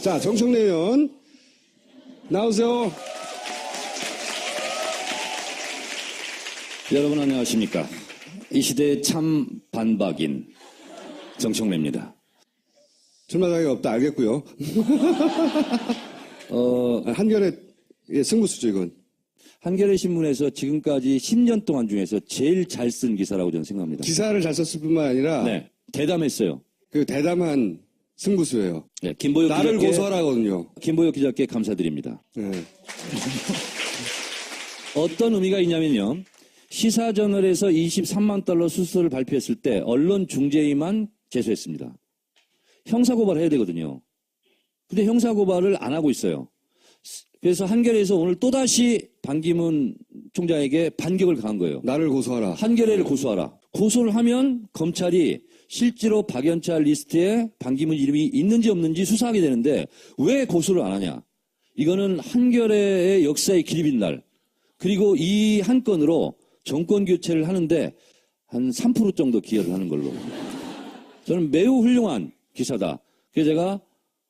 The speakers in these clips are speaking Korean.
자, 정청래 의원 나오세요. 여러분 안녕하십니까. 이 시대의 참 반박인 정청래입니다. 출마 자격이 없다 알겠고요. 한겨레 승부수죠 이건. 한겨레 신문에서 지금까지 10년 동안 중에서 제일 잘 쓴 기사라고 저는 생각합니다. 기사를 잘 썼을 뿐만 아니라 네, 대담했어요. 그 대담한 승부수예요. 네, 김보혁 나를 기자께, 고소하라거든요. 김보혁 기자께 감사드립니다. 네. 어떤 의미가 있냐면요. 시사저널에서 23만 달러 수수료를 발표했을 때 언론 중재위만 제소했습니다. 형사고발을 해야 되거든요. 근데 형사고발을 안 하고 있어요. 그래서 한겨레에서 오늘 또다시 반기문 총장에게 반격을 가한 거예요. 나를 고소하라. 한겨레를 고소하라. 고소를 하면 검찰이 실제로 박연차 리스트에 반기문 이름이 있는지 없는지 수사하게 되는데 왜 고소를 안 하냐. 이거는 한겨레의 역사의 기립인 날. 그리고 이 한 건으로 정권 교체를 하는데 한 3% 정도 기여를 하는 걸로. 저는 매우 훌륭한 기사다. 그래서 제가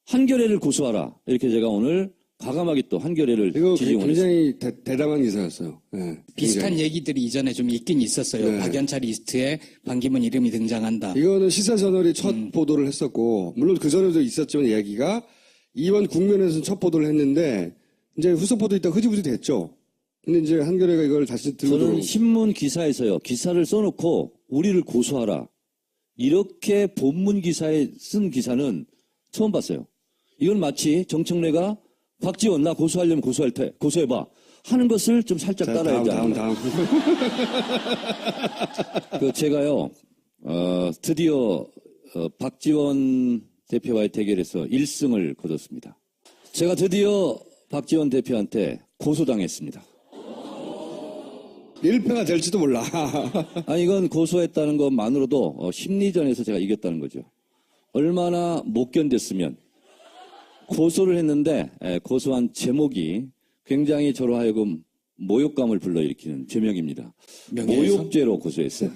한겨레를 고소하라. 이렇게 제가 오늘 과감하게 또 한겨레를 이거 지지원했습니다. 굉장히 대담한 기사였어요. 네, 비슷한 굉장히. 얘기들이 이전에 좀 있긴 있었어요. 네. 박연차 리스트에 반기문 이름이 등장한다. 이거는 시사저널이 첫 보도를 했었고 물론 그 전에도 있었지만 이야기가 이번 국면에서는 첫 보도를 했는데 이제 후속 보도 있다 흐지부지 됐죠. 근데 이제 한겨레가 이걸 다시 들고 저는 신문 기사에서요. 기사를 써놓고 우리를 고소하라. 이렇게 본문 기사에 쓴 기사는 처음 봤어요. 이건 마치 정청래가 박지원 나 고소하려면 고소해봐 하는 것을 좀 살짝 따라야지 않나. 다음. 그 제가요 드디어 박지원 대표와의 대결에서 1승을 거뒀습니다. 제가 드디어 박지원 대표한테 고소당했습니다. 1패가 될지도 몰라. 아니 이건 고소했다는 것만으로도 심리전에서 제가 이겼다는 거죠. 얼마나 못 견뎠으면 고소를 했는데 고소한 제목이 굉장히 저로 하여금 모욕감을 불러일으키는 제명입니다. 명예훼손? 모욕죄로 고소했어요.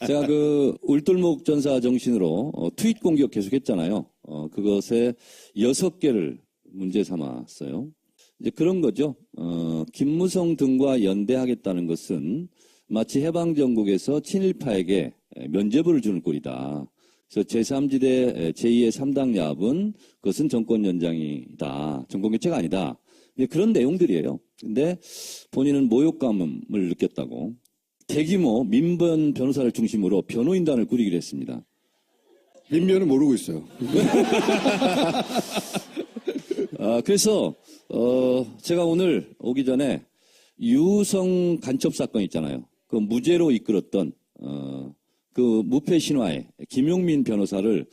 제가 그 울돌목 전사 정신으로 트윗 공격 계속했잖아요. 그것에 6개를 문제 삼았어요. 이제 그런 거죠. 김무성 등과 연대하겠다는 것은 마치 해방정국에서 친일파에게 면죄부를 주는 꼴이다. 그래서 제3지대 제2의 3당 야합은 그것은 정권 연장이다. 정권 교체가 아니다. 그런 내용들이에요. 근데 본인은 모욕감을 느꼈다고 대규모 민변 변호사를 중심으로 변호인단을 꾸리기로 했습니다. 민변은 모르고 있어요. 그래서 제가 오늘 오기 전에 유성 간첩 사건 있잖아요. 그 무죄로 이끌었던 그 무패 신화의 김용민 변호사를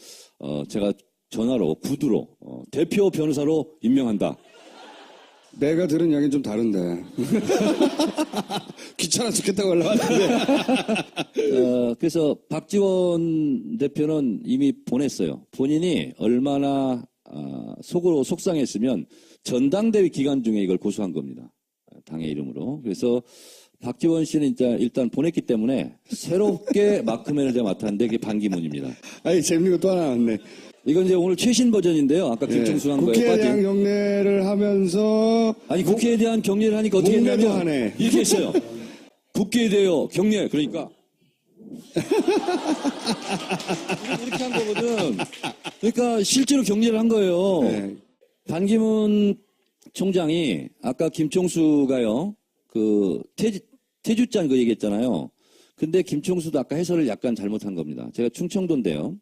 제가 전화로 구두로 대표 변호사로 임명한다. 내가 들은 이야기는 좀 다른데. 귀찮아 죽겠다고 올라왔는데. 그래서 박지원 대표는 이미 보냈어요. 본인이 얼마나 속으로 속상했으면 전당대회 기간 중에 이걸 고소한 겁니다. 당의 이름으로. 그래서 박지원 씨는 일단 보냈기 때문에 새롭게 마크맨을 제가 맡았는데 그게 반기문입니다. 아니, 재밌는 거 또 하나 나왔네. 이건 이제 오늘 최신 버전인데요. 아까 김청수 한 거에 국회에 대한 빠진. 경례를 하면서. 아니 국회에 대한 경례를 하니까 어떻게 목례도 했냐면 하네. 이렇게 했어요. 국회에 대하여 경례. 그러니까 이렇게 한 거거든. 그러니까 실제로 경례를 한 거예요. 네. 반기문 총장이 아까 김총수가요. 그 태주잔 그 얘기했잖아요. 근데 김총수도 아까 해설을 약간 잘못한 겁니다. 제가 충청도인데요.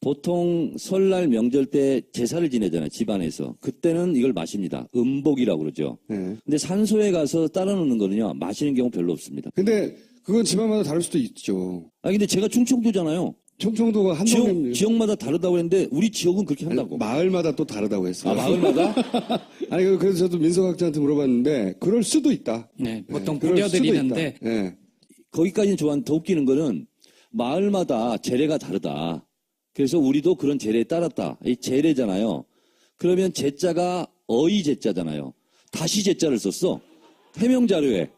보통 설날 명절 때 제사를 지내잖아요. 집안에서. 그때는 이걸 마십니다. 음복이라고 그러죠. 네. 근데 산소에 가서 따라 놓는 거는요. 마시는 경우 별로 없습니다. 근데 그건 집안마다 다를 수도 있죠. 근데 제가 충청도잖아요. 충청도가 한 동네. 지역마다 다르다고 했는데 우리 지역은 그렇게 한다고. 마을마다 또 다르다고 했어요. 마을마다? 아니, 그래서 저도 민석학자한테 물어봤는데, 그럴 수도 있다. 네, 보통 그럴 수도 뿌려드리는데 있다. 네. 거기까지는 좋아하는데 더 웃기는 거는 마을마다 제례가 다르다. 그래서 우리도 그런 제례에 따랐다. 이 제례잖아요. 그러면 제자가 어이 제자잖아요. 다시 제자를 썼어. 해명 자료에.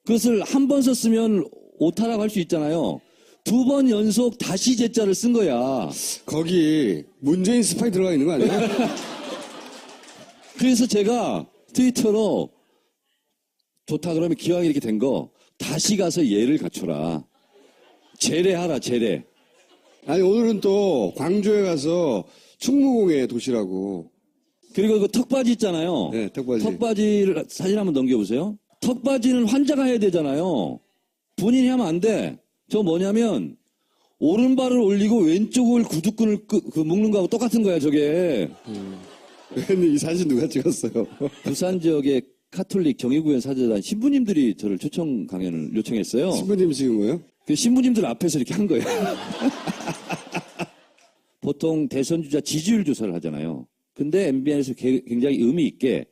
그것을 한 번 썼으면 오타라고 할 수 있잖아요. 두 번 연속 다시 제자를 쓴 거야. 거기 문재인 스파이 들어가 있는 거 아니에요? 그래서 제가 트위터로 좋다 그러면 기왕 이렇게 된 거 다시 가서 예를 갖춰라. 제례하라, 제례. 아니, 오늘은 또 광주에 가서 충무공의 도시라고. 그리고 그 턱바지 있잖아요. 네, 턱바지. 턱바지를 사진 한번 넘겨보세요. 턱바지는 환자가 해야 되잖아요. 본인이 하면 안 돼. 저 뭐냐면 오른발을 올리고 왼쪽을 구두끈을 묶는 거하고 똑같은 거야, 저게. 근데 이 사진 누가 찍었어요? 부산 지역의 카톨릭 정의구현 사제단 신부님들이 저를 초청 강연을 요청했어요. 신부님이 찍은 거예요? 그 신부님들 앞에서 이렇게 한 거예요. 보통 대선 주자 지지율 조사를 하잖아요. 근데 MBN에서 굉장히 의미 있게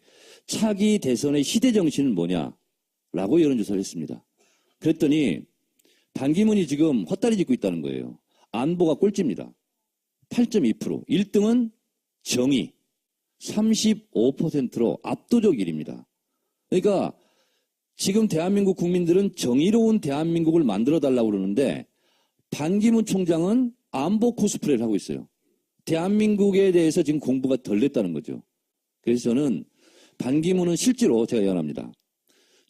차기 대선의 시대 정신은 뭐냐라고 여론조사를 했습니다. 그랬더니 반기문이 지금 헛다리 짚고 있다는 거예요. 안보가 꼴찌입니다. 8.2%. 1등은 정의. 35%로 압도적 1위입니다. 그러니까 지금 대한민국 국민들은 정의로운 대한민국을 만들어 달라고 그러는데 반기문 총장은 안보 코스프레를 하고 있어요. 대한민국에 대해서 지금 공부가 덜 됐다는 거죠. 그래서 저는 반기문은 실제로 제가 예언합니다.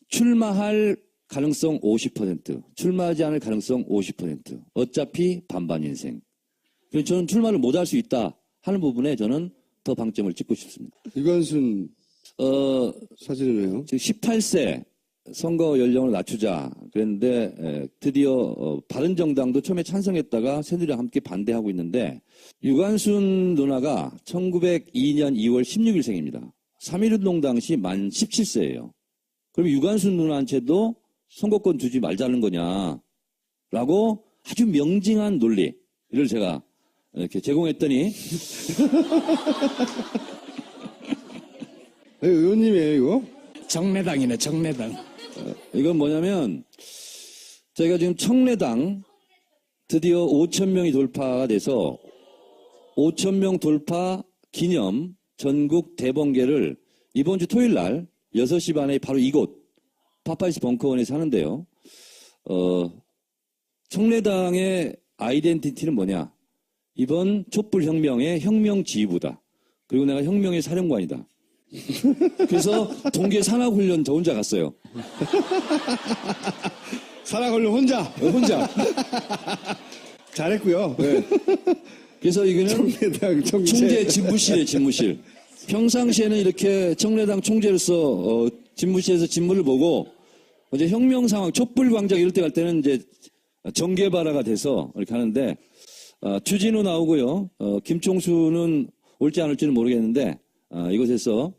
출마할 가능성 50%, 출마하지 않을 가능성 50%. 어차피 반반 인생. 그래서 저는 출마를 못할 수 있다 하는 부분에 저는 더 방점을 찍고 싶습니다. 유관순 사진은 왜요? 지금 18세 선거 연령을 낮추자 그랬는데 드디어 바른정당도 처음에 찬성했다가 새누리랑 함께 반대하고 있는데 유관순 누나가 1902년 2월 16일생입니다. 3.1운동 당시 만 17세예요. 그럼 유관순 누나한테도 선거권 주지 말자는 거냐라고 아주 명징한 논리를 제가 이렇게 제공했더니 의원님이에요, 이거? 정례당이네, 정례당. 이건 뭐냐면 저희가 지금 청래당 드디어 5,000명이 돌파가 돼서 5,000명 돌파 기념 전국 대번개를 이번 주 토요일 날 6시 반에 바로 이곳 파파이스 벙커원에서 하는데요. 청래당의 아이덴티티는 뭐냐? 이번 촛불혁명의 혁명지휘부다. 그리고 내가 혁명의 사령관이다. 그래서 동계 산악훈련 저 혼자 갔어요. 살아걸려 혼자. 잘했고요. 네. 그래서 이거는 청래당 총재 집무실이에요, 집무실. 평상시에는 이렇게 청래당 총재로서 집무실에서 집무를 보고 이제 혁명 상황, 촛불 광장 이럴 때 갈 때는 이제 정계발화가 돼서 이렇게 하는데 추진우 나오고요. 김총수는 올지 안 올지는 모르겠는데 이곳에서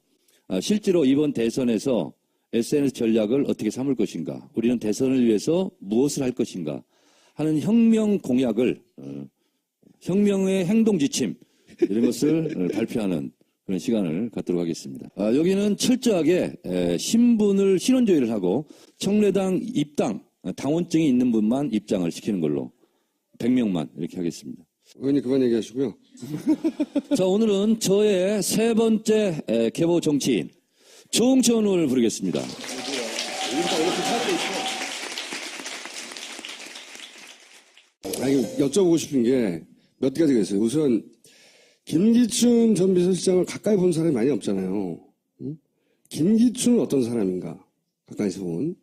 실제로 이번 대선에서 SNS 전략을 어떻게 삼을 것인가, 우리는 대선을 위해서 무엇을 할 것인가 하는 혁명 공약을 혁명의 행동 지침 이런 것을 발표하는 그런 시간을 갖도록 하겠습니다. 여기는 철저하게 신분을 신원 조회를 하고 청래당 입당 당원증이 있는 분만 입장을 시키는 걸로 100명만 이렇게 하겠습니다. 의원님 그만 얘기하시고요. 자, 오늘은 저의 세 번째 계보 정치인 정치원 의원을 부르겠습니다. 아니, 여쭤보고 싶은 게 몇 가지가 있어요. 우선 김기춘 전 비서실장을 가까이 본 사람이 많이 없잖아요. 응? 김기춘은 어떤 사람인가? 가까이서 본.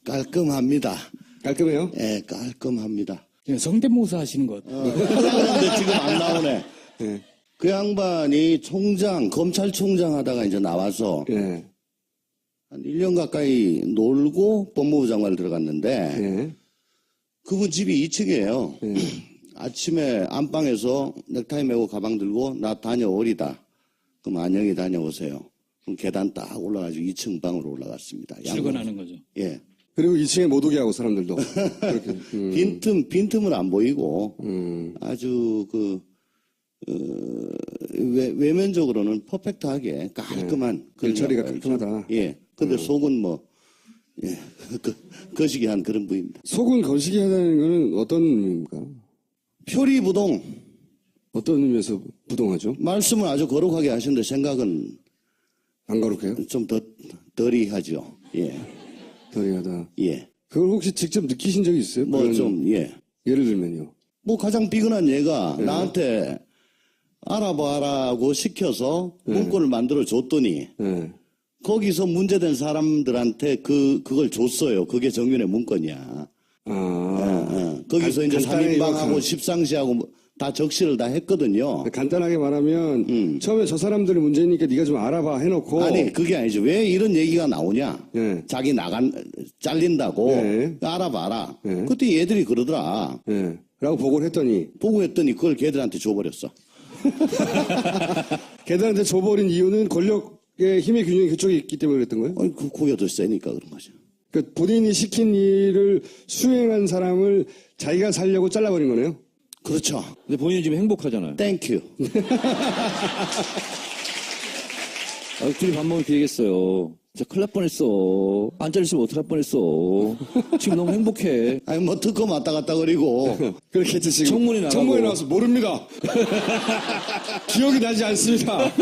깔끔합니다. 깔끔해요? 예, 깔끔합니다. 성대모사 하시는 것. 근데 지금 안 나오네. 네. 그 양반이 검찰총장 하다가 이제 나와서 예. 한 1년 가까이 놀고 법무부 장관을 들어갔는데 예. 그분 집이 2층이에요. 예. 아침에 안방에서 넥타이 메고 가방 들고 나 다녀오리다. 그럼 안녕히 다녀오세요. 그럼 계단 딱 올라가지고 2층 방으로 올라갔습니다. 출근하는 거죠. 예. 그리고 2층에 못 오게 하고 사람들도. 그렇게. 빈틈은 안 보이고 아주 외면적으로는 퍼펙트하게 깔끔한 그런 일처리가 양반이죠. 깔끔하다. 예. 근데 속은 거시기한 그런 부입니다. 속은 거시기 하다는 거는 어떤 의미입니까? 표리부동. 어떤 의미에서 부동하죠? 말씀을 아주 거룩하게 하시는데 생각은 안 거룩해요? 좀 더 덜이하죠. 예. 덜이하다. 예. 그걸 혹시 직접 느끼신 적이 있어요? 뭐 그런- 좀, 예. 예를 들면요. 뭐 가장 비근한 얘가 나한테 알아봐라고 시켜서 문건을 만들어 줬더니 예. 거기서 문제된 사람들한테 그걸 줬어요. 그게 정윤의 문건이야. 거기서 이제 간단하게 3인방하고 요약하면. 십상시하고 다 적시를 다 했거든요. 간단하게 말하면 처음에 저 사람들이 문제니까 네가 좀 알아봐 해놓고 아니 그게 아니죠. 왜 이런 얘기가 나오냐? 예. 자기 잘린다고 네. 알아봐라. 네. 그때 얘들이 그러더라. 예. 라고 보고를 했더니 보고 했더니 그걸 걔들한테 줘버렸어. 걔들한테 줘버린 이유는 권력의 힘의 균형이 그쪽에 있기 때문에 그랬던 거예요? 아니 그 고기가 더 세니까 그런 거죠. 그러니까 본인이 시킨 일을 수행한 사람을 자기가 살려고 잘라버린 거네요? 그렇죠. 근데 본인은 지금 행복하잖아요. 땡큐. 둘이 밥 먹을 기회겠어요. 진짜 큰일 날 뻔했어. 안 잘렸으면 어떡할 뻔했어. 지금 너무 행복해. 아니 뭐 특검 왔다 갔다 그리고 그렇겠지 지금. 청문회 나가고. 청문회 나와서 모릅니다. 기억이 나지 않습니다.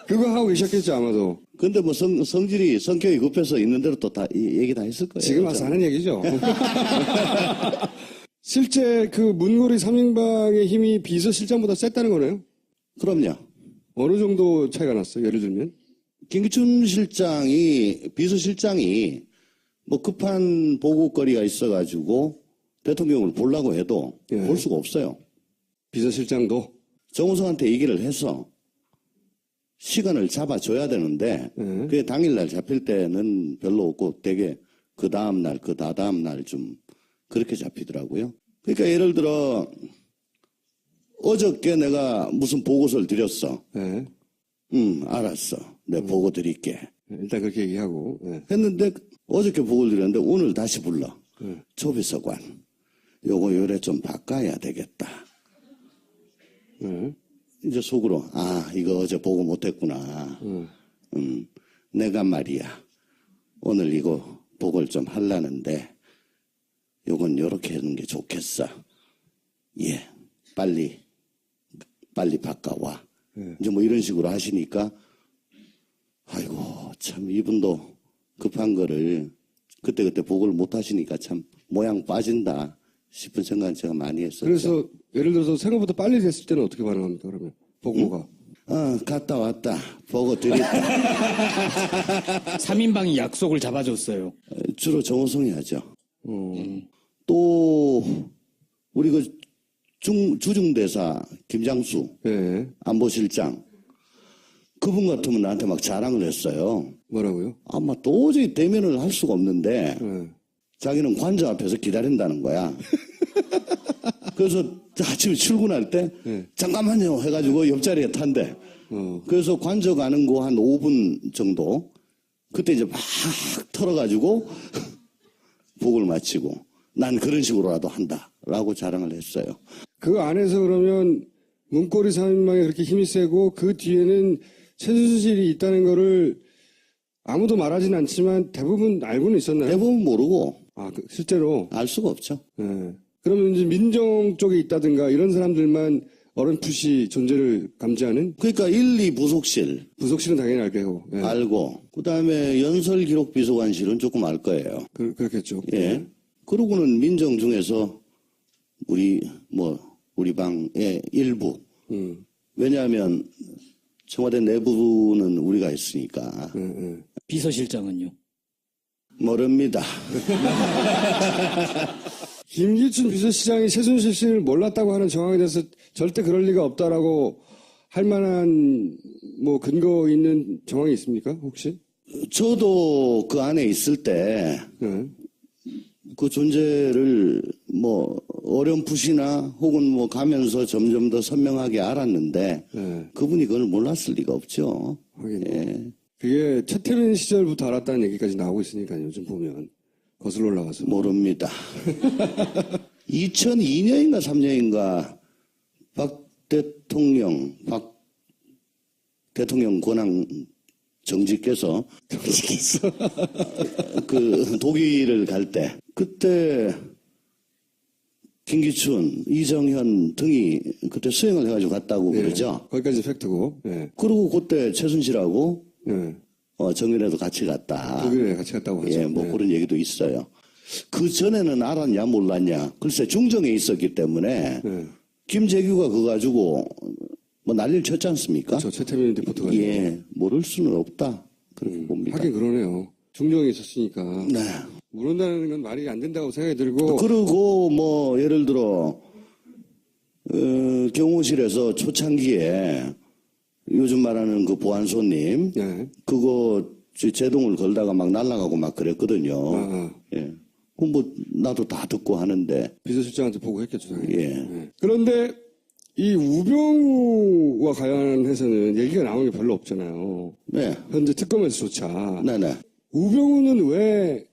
그거 하고 계셨겠죠 아마도. 근데 뭐 성격이 급해서 있는 대로 또 다 얘기 다 했을 거예요. 지금 와서 하는 얘기죠. 실제 그 문고리 3인방의 힘이 비서실장보다 셌다는 거네요? 그럼요. 어느 정도 차이가 났어요? 예를 들면? 김기춘 비서실장이 뭐 급한 보고거리가 있어가지고 대통령을 보려고 해도 예. 볼 수가 없어요. 비서실장도? 정우성한테 얘기를 해서 시간을 잡아줘야 되는데 그게 당일날 잡힐 때는 별로 없고 되게 그 다음날 그 다다음날 좀 그렇게 잡히더라고요. 그러니까 예를 들어 어저께 내가 무슨 보고서를 드렸어. 예. 알았어. 내가 보고 드릴게. 일단 그렇게 얘기하고. 예. 했는데 어저께 보고를 드렸는데 오늘 다시 불러. 조비서관. 요거 요래 좀 바꿔야 되겠다. 이제 속으로 이거 어제 보고 못했구나. 내가 말이야 오늘 이거 보고를 좀 하려는데 요건 요렇게 하는 게 좋겠어. 예, 빨리 바꿔와. 이제 뭐 이런 식으로 하시니까 아이고 참 이분도 급한 거를 그때그때 보고를 못 하시니까 참 모양 빠진다 싶은 생각은 제가 많이 했었죠. 그래서 예를 들어서 생각보다 빨리 됐을 때는 어떻게 반응합니까 그러면? 보고가. 갔다 왔다. 보고 드렸다. 3인방이 약속을 잡아줬어요. 주로 정호성이 하죠. 또 우리 그 주중대사 김장수 예. 안보실장 그분 같으면 나한테 막 자랑을 했어요. 뭐라고요? 아마 도저히 대면을 할 수가 없는데 예. 자기는 관저 앞에서 기다린다는 거야. 그래서 아침에 출근할 때 잠깐만요 해가지고 옆자리에 탄대. 그래서 관저 가는 거 한 5분 정도 그때 이제 막 털어가지고 복을 마치고 난 그런 식으로라도 한다라고 자랑을 했어요. 그 안에서 그러면 문고리 3인방이 그렇게 힘이 세고 그 뒤에는 최순실이 있다는 거를 아무도 말하진 않지만 대부분 알고는 있었나요? 대부분 모르고 실제로. 알 수가 없죠. 예. 그러면 이제 민정 쪽에 있다든가 이런 사람들만 어렴풋이 존재를 감지하는 그러니까 1, 2 부속실 부속실은 당연히 알게 하고. 예. 알고 그다음에 연설기록비서관실은 조금 알 거예요. 그렇겠죠. 예. 그러고는 민정 중에서 우리 방의 일부. 왜냐하면 청와대 내부는 우리가 있으니까. 비서실장은요? 모릅니다. 김기춘 비서실장이 최순실 씨를 몰랐다고 하는 정황에 대해서 절대 그럴 리가 없다라고 할 만한 뭐 근거 있는 정황이 있습니까? 혹시? 저도 그 안에 있을 때 그 존재를 뭐 어렴풋이나 혹은 뭐 가면서 점점 더 선명하게 알았는데 그분이 그걸 몰랐을 리가 없죠. 하긴. 예. 그게 최태민 시절부터 알았다는 얘기까지 나오고 있으니까요. 요즘 보면 거슬러 올라가서. 모릅니다. 2002년인가 3년인가 박 대통령 권한 정직께서 그 독일을 갈 때 그때 김기춘, 이정현 등이 그때 수행을 해가지고 갔다고 그러죠. 거기까지 팩트고. 예. 그리고 그때 최순실하고 예. 정윤회도 같이 갔다. 독일에 같이 갔다고 하죠. 예, 뭐 네. 그런 얘기도 있어요. 그 전에는 알았냐 몰랐냐. 글쎄 중정에 있었기 때문에 네. 김재규가 그거 가지고 뭐 난리를 쳤지 않습니까? 저 최태민 리포터가 예, 모를 수는 없다. 그렇게 봅니다. 하긴 그러네요. 중정에 있었으니까 네. 모른다는 건 말이 안 된다고 생각이 들고 그리고 뭐 예를 들어 경호실에서 초창기에 요즘 말하는 그 보안소님 네. 그거 제동을 걸다가 막 날아가고 막 그랬거든요. 예. 그럼 뭐 나도 다 듣고 하는데 비서실장한테 보고했겠죠. 당연히. 예. 네. 그런데 이 우병우와 관련해서는 얘기가 나오는 게 별로 없잖아요. 네. 현재 특검에서조차. 네네. 우병우는 왜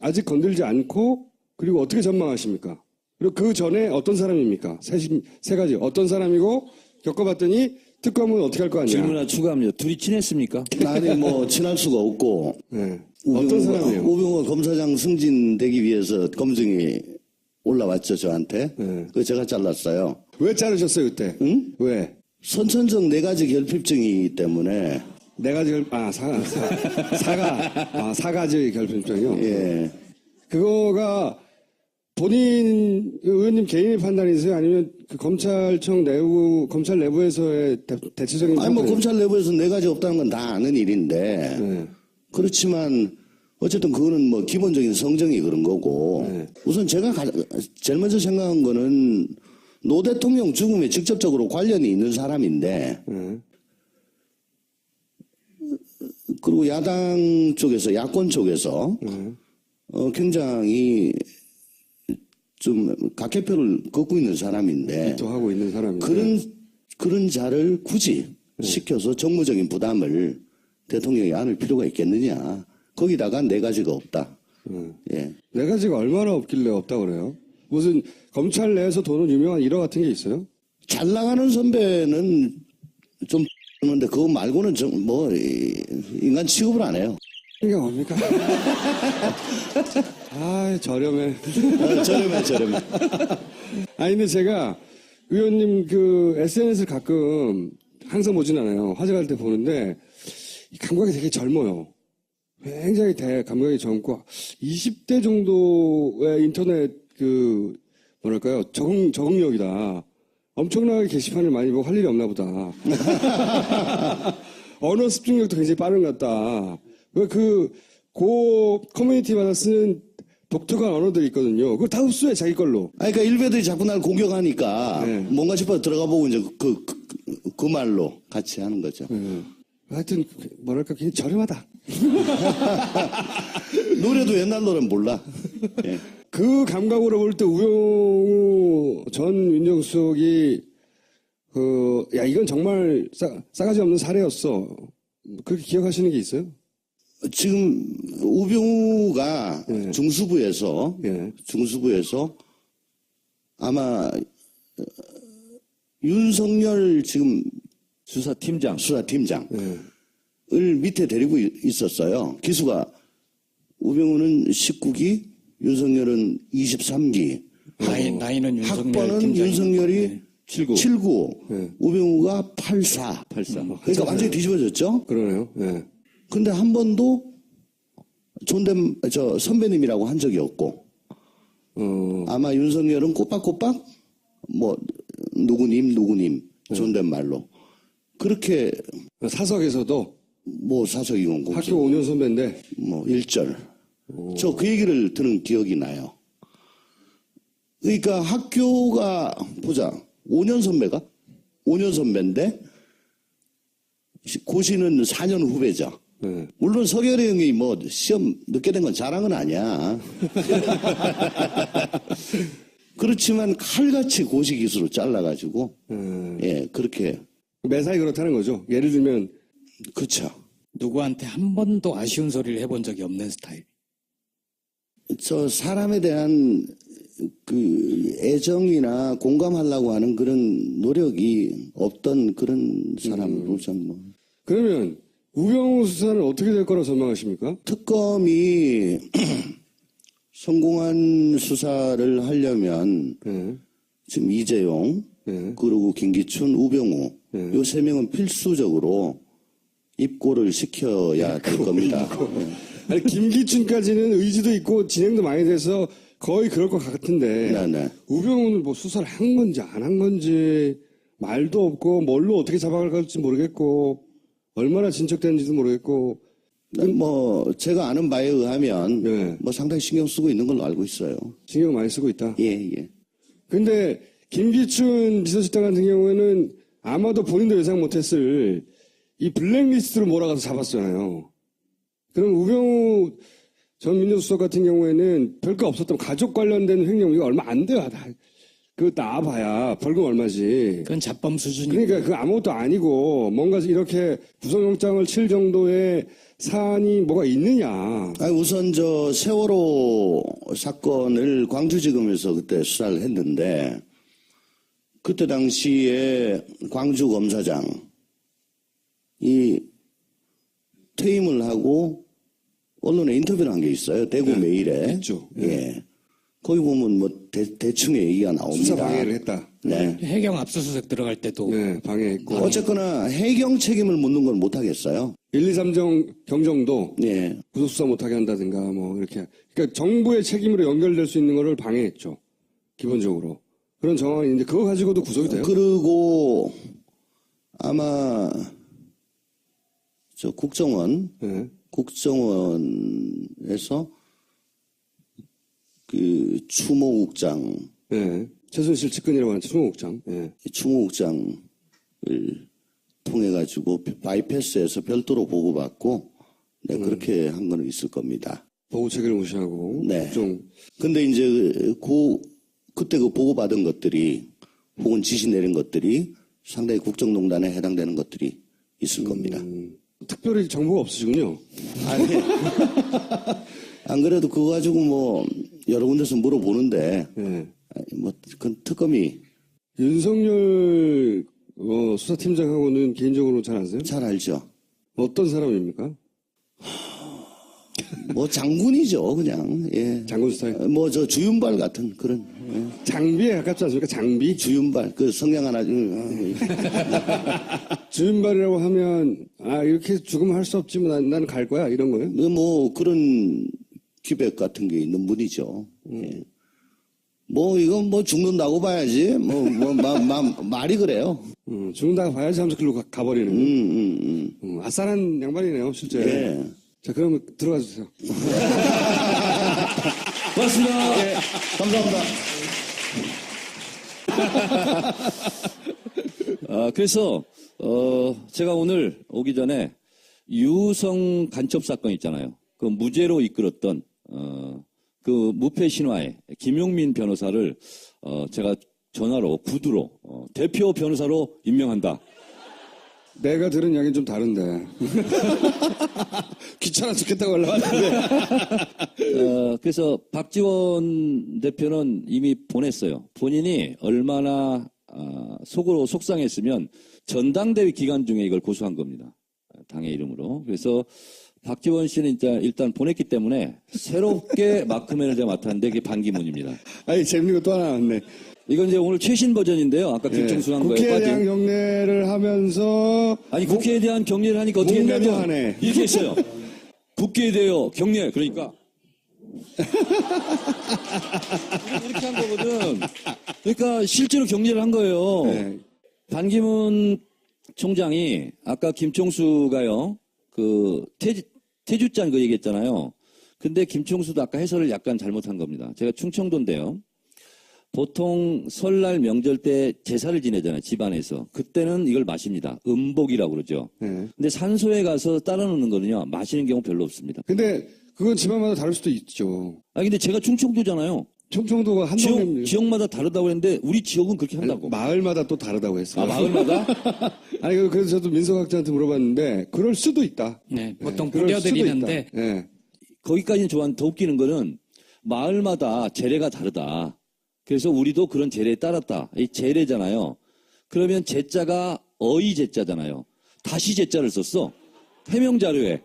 아직 건들지 않고 그리고 어떻게 전망하십니까? 그리고 그 전에 어떤 사람입니까? 세 가지. 어떤 사람이고 겪어봤더니 특검은 어떻게 할 거 아니야? 질문 하나 추가합니다. 둘이 친했습니까? 아니 뭐 친할 수가 없고 네. 어떤 사람이에요? 우병우가 검사장 승진되기 위해서 검증이 올라왔죠 저한테. 네. 그거 제가 잘랐어요. 왜 자르셨어요 그때? 응? 왜? 선천적 4가지 결핍증이기 때문에 네 가지 사가지 결핍증이요. 예. 그거가 본인 의원님 개인의 판단이세요? 아니면 그 검찰청 내부 검찰 내부에서의 대체적인 아니 뭐 판단이에요? 검찰 내부에서 4가지 없다는 건 다 아는 일인데 네. 그렇지만 어쨌든 그거는 뭐 기본적인 성정이 그런 거고 네. 우선 제가 제일 먼저 생각한 거는 노 대통령 죽음에 직접적으로 관련이 있는 사람인데 네. 그리고 야당 쪽에서 야권 쪽에서 네. 굉장히 좀 각계표를 걷고 있는 사람인데 또 하고 있는 사람인데 그런 자를 굳이 시켜서 정무적인 부담을 대통령이 안을 필요가 있겠느냐. 거기다가 4가지가 없다. 예. 네 가지가 얼마나 없길래 없다고 그래요? 무슨 검찰 내에서 도는 유명한 일화 같은 게 있어요? 잘 나가는 선배는 좀 그런데 그거 말고는 좀 뭐 인간 취급을 안 해요. 이게 뭡니까? 아 저렴해. 저렴해. 아니 근데 제가 의원님 그 SNS를 가끔 항상 보진 않아요. 화제갈 때 보는데 이 감각이 되게 젊어요. 굉장히 감각이 젊고 20대 정도의 인터넷 그 뭐랄까요 적응력이다. 엄청나게 게시판을 많이 보고 할 일이 없나 보다. 언어 습득력도 굉장히 빠른 것 같다. 고 커뮤니티마다 쓰는 독특한 언어들이 있거든요. 그걸 다 흡수해 자기 걸로. 아니, 그러니까 일베들이 자꾸 날 공격하니까 네. 뭔가 싶어서 들어가 보고 이제 그 말로 같이 하는 거죠. 하여튼 뭐랄까 굉장히 저렴하다. 노래도 옛날 노래는 몰라. 예. 그 감각으로 볼 때 우영우 전 민정수석이 야 이건 정말 싸가지 없는 사례였어. 그렇게 기억하시는 게 있어요? 지금 우병우가 예. 중수부에서 예. 아마 윤석열 지금 수사팀장. 수사팀장을 예. 밑에 데리고 있었어요. 기수가 우병우는 19기, 윤석열은 23기. 나이는 윤석열 학번은 팀장이- 윤석열이 네. 79, 네. 우병우가 84. 84. 그러니까 완전히 뒤집어졌죠? 그러네요. 예. 근데 한 번도 선배님이라고 한 적이 없고, 아마 윤석열은 꼬박꼬박, 뭐, 누구님, 존댓말로. 그렇게, 사석에서도 뭐, 사석이건 학교 공식, 5년 선배인데 뭐, 1절. 저 그 얘기를 들은 기억이 나요. 그러니까 학교가, 보자. 5년 선배가? 5년 선배인데, 고시는 4년 후배죠. 예. 물론 서결이 형이 뭐 시험 늦게 된 건 자랑은 아니야. 그렇지만 칼같이 고시 기수로 잘라가지고 예 그렇게 매사에 그렇다는 거죠. 예를 들면 그쵸. 누구한테 한 번도 아쉬운 소리를 해본 적이 없는 스타일. 저 사람에 대한 그 애정이나 공감하려고 하는 그런 노력이 없던 그런 사람으로 좀 뭐. 그러면 우병우 수사는 어떻게 될 거라고 전망하십니까? 특검이 성공한 수사를 하려면 예. 지금 이재용 예. 그리고 김기춘, 우병우 네. 요 3명은 필수적으로 입고를 시켜야 될 겁니다. 아니, 김기춘까지는 의지도 있고 진행도 많이 돼서 거의 그럴 것 같은데. 네네. 우병우는 뭐 수사를 한 건지 안 한 건지 말도 없고 뭘로 어떻게 잡아갈지 모르겠고 얼마나 진척되는지도 모르겠고. 뭐 제가 아는 바에 의하면 네. 뭐 상당히 신경 쓰고 있는 걸로 알고 있어요. 신경 많이 쓰고 있다. 예, 예. 근데 김기춘 비서실장 같은 경우에는 아마도 본인도 예상 못했을 이 블랙리스트로 몰아가서 잡았잖아요. 그럼 우병우 전 민정수석 같은 경우에는 별거 없었던 가족 관련된 횡령 이거 얼마 안 돼요. 그거 나와봐야 벌금 얼마지. 그건 잡범 수준이고. 그러니까 그 아무것도 아니고 뭔가 이렇게 구속영장을 칠 정도의 사안이 뭐가 있느냐. 아니, 우선 저 세월호 사건을 광주지검에서 그때 수사를 했는데 그때 당시에 광주 검사장이 퇴임을 하고 언론에 인터뷰를 한 게 있어요. 대구 메일에. 있죠. 예. 거기 보면 뭐 대충의 얘기가 나옵니다. 수사 방해를 했다. 네. 해경 압수수색 들어갈 때도 네, 방해했고. 어쨌거나 해경 책임을 묻는 건 못하겠어요. 1, 2, 3정 경정도 예. 구속수사 못하게 한다든가 뭐 이렇게. 그러니까 정부의 책임으로 연결될 수 있는 거를 방해했죠. 기본적으로. 그런 정황이 있는데 그거 가지고도 구속이 돼요? 그리고 아마 저 국정원 네. 국정원에서 그 추모국장, 네. 최순실 측근이라고 하는 추모국장. 네. 추모국장을 통해 가지고 바이패스해서 별도로 보고받고, 네, 그렇게 한 거는 있을 겁니다. 보고 체계를 무시하고. 네. 좀 근데 이제 그때 그 보고받은 것들이 혹은 지시 내린 것들이 상당히 국정농단에 해당되는 것들이 있을 겁니다. 특별히 정보가 없으시군요. 아니, 안 그래도 그거 가지고 뭐 여러 군데서 물어보는데 네. 뭐 그건 특검이 윤석열 수사팀장하고는 개인적으로 잘 아세요? 잘 알죠. 어떤 사람입니까? 뭐 장군이죠, 그냥. 예. 장군 스타일. 뭐 저 주윤발 같은 그런 예. 장비에 가깝지 않습니까? 장비? 주윤발 그 성냥 하나 주윤발이라고 하면 이렇게 죽으면 할 수 없지만 난 갈 거야 이런 거예요? 뭐 그런 기백 같은 게 있는 분이죠. 예. 뭐 이건 뭐 죽는다고 봐야지. 말이 그래요. 죽는다고 봐야지 하면서 글로 가버리는. 아싸란 양반이네요 실제. 예. 자 그러면 들어가 주세요. 고맙습니다. 예, 감사합니다. 그래서 제가 오늘 오기 전에 유성 간첩 사건 있잖아요. 그 무죄로 이끌었던 그 무패 신화의 김용민 변호사를 제가 전화로 구두로 대표 변호사로 임명한다. 내가 들은 이야기는 좀 다른데. 귀찮아 죽겠다고 올라왔는데. 그래서 박지원 대표는 이미 보냈어요. 본인이 얼마나 속으로 속상했으면 전당대회 기간 중에 이걸 고소한 겁니다. 당의 이름으로. 그래서 박지원 씨는 일단 보냈기 때문에 새롭게 마크맨을 제가 맡았는데 그게 반기문입니다. 아니 재밌는 거 또 하나 왔네. 이건 이제 오늘 최신 버전인데요. 아까 김청수 한 거에 국회에 빠진. 대한 경례를 하면서 아니 국회에 대한 경례를 하니까 어떻게 목례도 했냐면 하네. 이렇게 했어요. 국회에 대하여 경례. 그러니까 이렇게 한 거거든. 그러니까 실제로 경례를 한 거예요. 네. 반기문 총장이 아까 김총수가요. 그 태주잔 그 얘기했잖아요. 근데 김총수도 아까 해설을 약간 잘못한 겁니다. 제가 충청도인데요. 보통 설날 명절 때 제사를 지내잖아요. 집안에서. 그때는 이걸 마십니다. 음복이라고 그러죠. 네. 근데 산소에 가서 따라 놓는 거는요. 마시는 경우 별로 없습니다. 근데 그건 집안마다 다를 수도 있죠. 근데 제가 충청도잖아요. 충청도가 한 동네 지역마다 다르다고 했는데 우리 지역은 그렇게 한다고. 마을마다 또 다르다고 했어요. 마을마다? 아니 그래서 저도 민석학자한테 물어봤는데 그럴 수도 있다. 네, 보통 그럴 수도 뿌려드리는데 있다. 네. 거기까지는 좋아하는데 더 웃기는 거는 마을마다 제례가 다르다. 그래서 우리도 그런 제례에 따랐다. 이 제례잖아요. 그러면 제자가 어이 제자잖아요. 다시 제자를 썼어. 해명 자료에.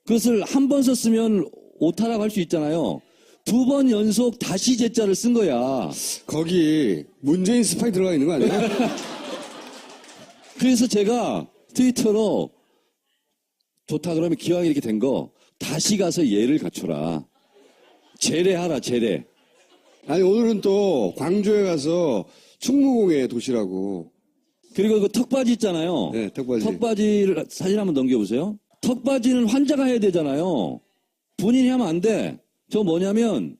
그것을 한 번 썼으면 오타라고 할 수 있잖아요. 2번 연속 다시 제자를 쓴 거야. 거기 문재인 스파이 들어가 있는 거 아니에요? 그래서 제가 트위터로 좋다 그러면 기왕 이렇게 된 거 다시 가서 예를 갖춰라. 제례하라, 제례. 아니, 오늘은 또 광주에 가서 충무공의 도시라고. 그리고 그 턱바지 있잖아요. 네, 턱바지. 턱바지를 사진 한번 넘겨보세요. 턱바지는 환자가 해야 되잖아요. 본인이 하면 안 돼. 저 뭐냐면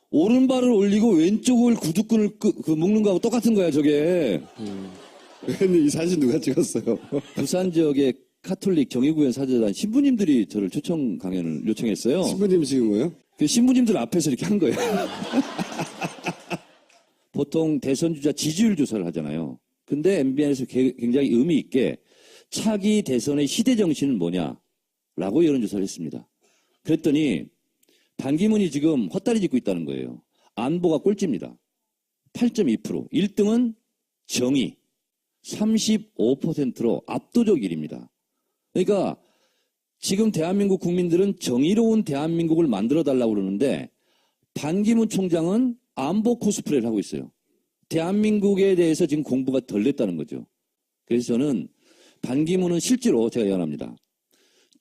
오른발을 올리고 왼쪽을 구두끈을 묶는 거하고 똑같은 거야, 저게. 의원님, 이 사진 누가 찍었어요? 부산 지역의 카톨릭 정의구현 사제단 신부님들이 저를 초청 강연을 요청했어요. 신부님 찍은 거예요? 그 신부님들 앞에서 이렇게 한 거예요. 보통 대선 주자 지지율 조사를 하잖아요. 근데 MBN에서 굉장히 의미 있게 차기 대선의 시대 정신은 뭐냐라고 여론조사를 했습니다. 그랬더니 반기문이 지금 헛다리 짚고 있다는 거예요. 안보가 꼴찌입니다. 8.2%. 1등은 정의. 35%로 압도적 1위입니다. 그러니까 지금 대한민국 국민들은 정의로운 대한민국을 만들어달라고 그러는데 반기문 총장은 안보 코스프레를 하고 있어요. 대한민국에 대해서 지금 공부가 덜 됐다는 거죠. 그래서 저는 반기문은 실제로 제가 예언합니다.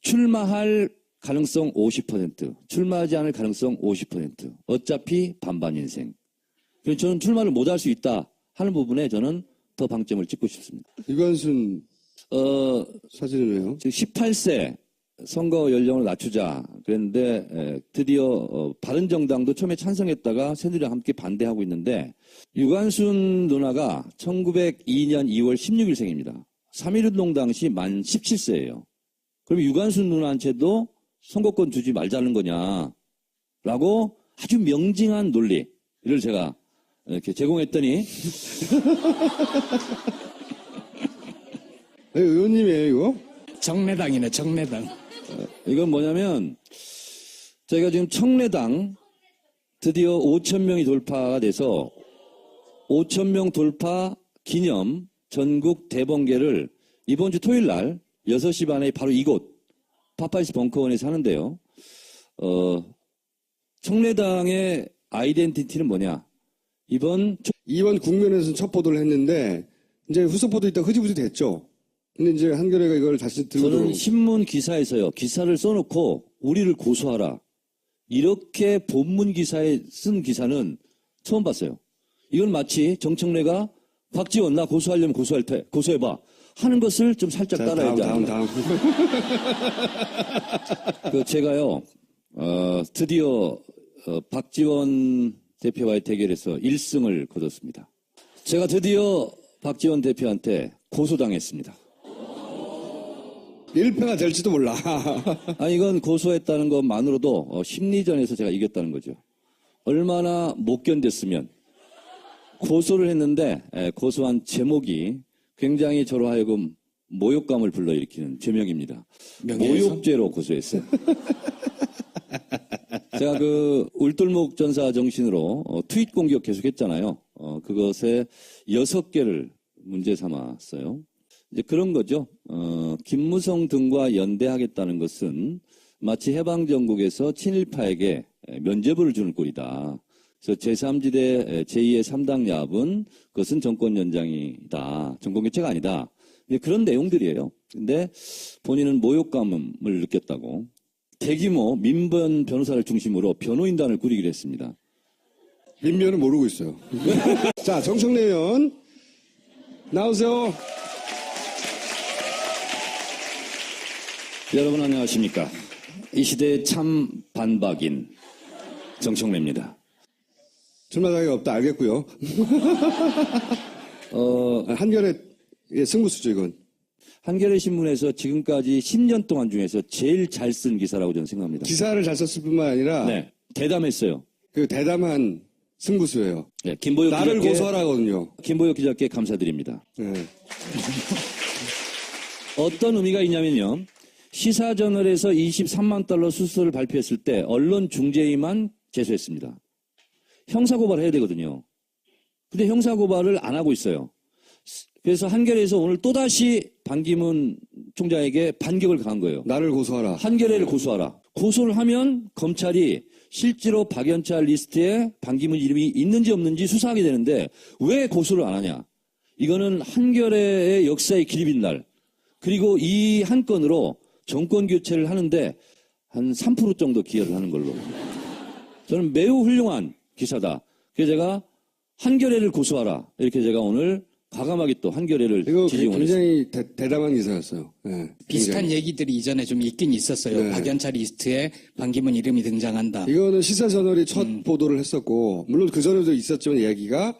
출마할 가능성 50%, 출마하지 않을 가능성 50%. 어차피 반반 인생. 그래서 저는 출마를 못할 수 있다 하는 부분에 저는 더 방점을 찍고 싶습니다. 유관순 사진은 왜요? 지금 18세 선거 연령을 낮추자 그랬는데 드디어 바른정당도 처음에 찬성했다가 새누리랑 함께 반대하고 있는데 유관순 누나가 1902년 2월 16일생입니다. 3.1운동 당시 만 17세예요. 그럼 유관순 누나한테도 선거권 주지 말자는 거냐라고 아주 명징한 논리를 제가 이렇게 제공했더니 의원님이에요, 이거? 정례당이네, 정례당. 이건 뭐냐면 저희가 지금 청래당 드디어 5,000명이 돌파가 돼서 5,000명 돌파 기념 전국 대번개를 이번 주 토요일 날 6시 반에 바로 이곳 파파이스 벙커원에서 하는데요. 청래당의 아이덴티티는 뭐냐? 이번 국면에서는 첫 보도를 했는데 이제 후속 보도 있다가 흐지부지 됐죠. 근데 이제 한겨레가 이걸 다시 들고 저는 신문 기사에서요. 기사를 써놓고 우리를 고소하라. 이렇게 본문 기사에 쓴 기사는 처음 봤어요. 이건 마치 정청래가 박지원 나 고소하려면 고소해봐 하는 것을 좀 살짝 따라야 되지 다음. 제가요. 드디어 박지원 대표와의 대결에서 1승을 거뒀습니다. 제가 드디어 박지원 대표한테 고소당했습니다. 1패가 될지도 몰라. 이건 고소했다는 것만으로도 심리전에서 제가 이겼다는 거죠. 얼마나 못 견뎠으면 고소를 했는데 고소한 제목이 굉장히 저로 하여금 모욕감을 불러일으키는 죄명입니다. 모욕죄로 고소했어요. 제가 그 울돌목 전사 정신으로 트윗 공격 계속했잖아요. 그것에 6개를 문제 삼았어요. 이제 그런 거죠. 김무성 등과 연대하겠다는 것은 마치 해방정국에서 친일파에게 면죄부를 주는 꼴이다. 그래서 제3지대 제2의 3당 야합은 그것은 정권 연장이다. 정권 교체가 아니다. 그런 내용들이에요. 근데 본인은 모욕감을 느꼈다고 대규모 민변 변호사를 중심으로 변호인단을 꾸리기로 했습니다. 민변은 모르고 있어요. 자, 정청래 의원 나오세요. 여러분 안녕하십니까. 이 시대의 참 반박인 정청래입니다. 출마 자격이 없다 알겠고요. 한겨레의 승부수죠 이건. 한겨레 신문에서 지금까지 10년 동안 중에서 제일 잘 쓴 기사라고 저는 생각합니다. 기사를 잘 썼을 뿐만 아니라 네, 대담했어요. 그 대담한 승부수예요. 네, 김보혁 나를 기자께 고소하라거든요. 김보혁 기자께 감사드립니다. 네. 어떤 의미가 있냐면요. 시사저널에서 23만 달러 수수료를 발표했을 때 언론 중재위만 제소했습니다. 형사고발을 해야 되거든요. 근데 형사고발을 안 하고 있어요. 그래서 한겨레에서 오늘 또다시 반기문 총장에게 반격을 가한 거예요. 나를 고소하라. 한겨레를 고소하라. 고소를 하면 검찰이 실제로 박연차 리스트에 반기문 이름이 있는지 없는지 수사하게 되는데 왜 고소를 안 하냐. 이거는 한겨레의 역사의 길이 빛날 그리고 이 한 건으로 정권 교체를 하는데 한 3% 정도 기여를 하는 걸로. 저는 매우 훌륭한 기사다. 그래서 제가 한겨레를 고소하라. 이렇게 제가 오늘 과감하게 또 한겨레를 이거 지지원했습니다. 굉장히 대담한 기사였어요. 네, 비슷한 굉장히. 얘기들이 이전에 좀 있긴 있었어요. 네. 박연차 리스트에 반기문 이름이 등장한다. 이거는 시사저널이 첫 보도를 했었고, 물론 그 전에도 있었지만 이야기가